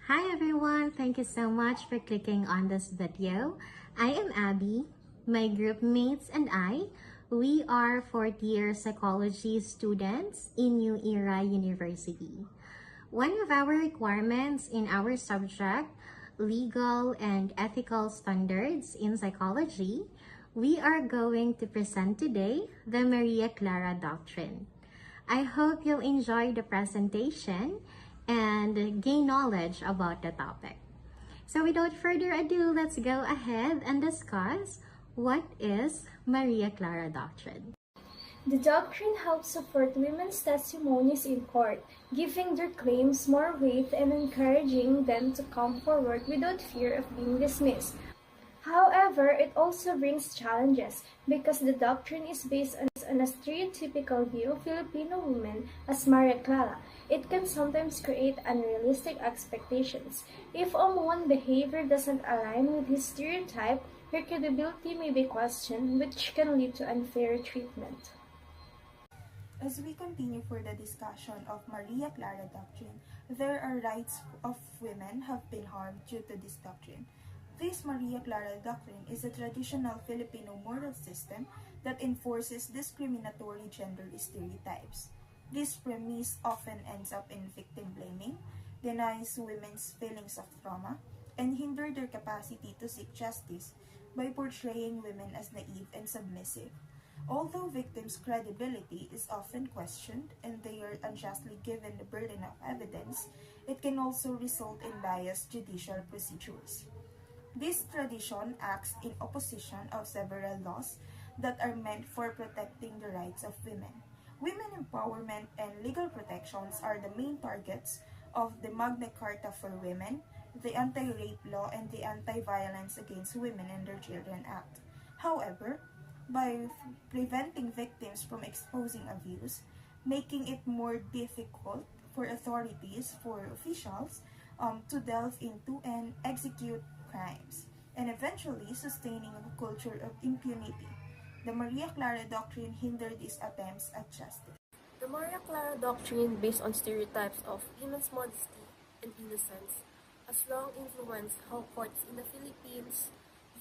Hi everyone, thank you so much for clicking on this video. I am Abby. My group mates and I, we are fourth-year psychology students in New Era University. One of our requirements in our subject, Legal and Ethical Standards in Psychology, we are going to present today the Maria Clara Doctrine. I hope you'll enjoy the presentation and gain knowledge about the topic. So without further ado, let's go ahead and discuss what is Maria Clara Doctrine. The doctrine helps support women's testimonies in court, giving their claims more weight and encouraging them to come forward without fear of being dismissed. However, it also brings challenges because the doctrine is based on a stereotypical view of Filipino women as Maria Clara. It can sometimes create unrealistic expectations. If one behavior doesn't align with his stereotype, her credibility may be questioned, which can lead to unfair treatment. As we continue for the discussion of Maria Clara Doctrine, there are rights of women have been harmed due to this doctrine. This Maria Clara Doctrine is a traditional Filipino moral system that enforces discriminatory gender stereotypes. This premise often ends up in victim blaming, denies women's feelings of trauma, and hinders their capacity to seek justice by portraying women as naive and submissive. Although victims' credibility is often questioned and they are unjustly given the burden of evidence, it can also result in biased judicial procedures. This tradition acts in opposition of several laws that are meant for protecting the rights of women. Women empowerment and legal protections are the main targets of the Magna Carta for Women, the Anti-Rape Law, and the Anti-Violence Against Women and Their Children Act. However, by preventing victims from exposing abuse, making it more difficult for authorities, for officials, to delve into and execute crimes, and eventually sustaining a culture of impunity. The Maria Clara Doctrine hindered these attempts at justice. The Maria Clara Doctrine, based on stereotypes of women's modesty and innocence, has long influenced how courts in the Philippines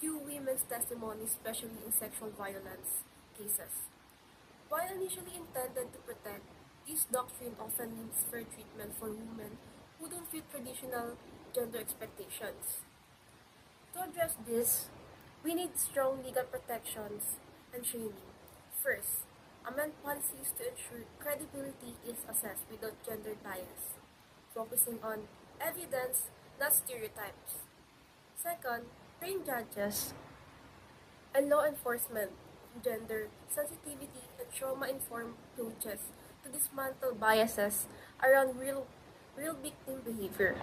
view women's testimony, especially in sexual violence cases. While initially intended to protect, this doctrine often limits fair treatment for women who don't fit traditional gender expectations. To address this, we need strong legal protections and training. First, amend policies to ensure credibility is assessed without gender bias, focusing on evidence, not stereotypes. Second, train judges and law enforcement in gender sensitivity and trauma-informed approaches to dismantle biases around real victim behavior.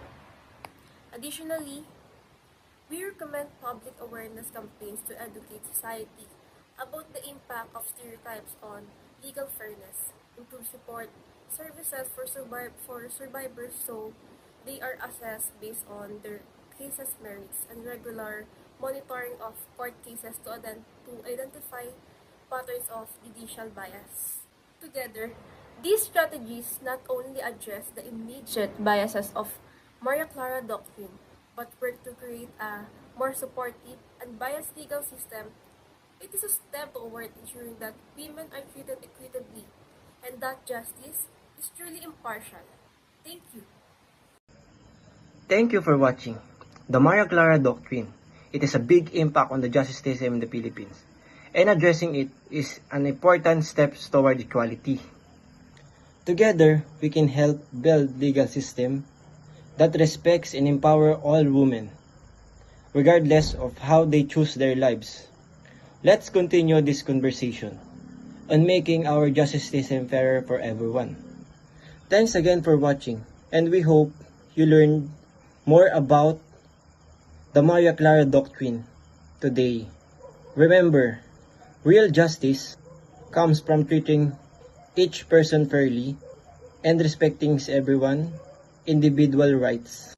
Additionally, we recommend public awareness campaigns to educate society about the impact of stereotypes on legal fairness, improve support services for survivors so they are assessed based on their cases' merits, and regular monitoring of court cases to identify patterns of judicial bias. Together, these strategies not only address the immediate biases of Maria Clara Doctrine, but work to create a more supportive and biased legal system. It is a step toward ensuring that women are treated equitably and that justice is truly impartial. Thank you. Thank you for watching. The Maria Clara Doctrine. It has a big impact on the justice system in the Philippines, and addressing it is an important step toward equality. Together, we can help build legal system that respects and empower all women, regardless of how they choose their lives. Let's continue this conversation on making our justice system fairer for everyone. Thanks again for watching, and we hope you learned more about the Maria Clara Doctrine today. Remember, real justice comes from treating each person fairly and respecting everyone's individual rights.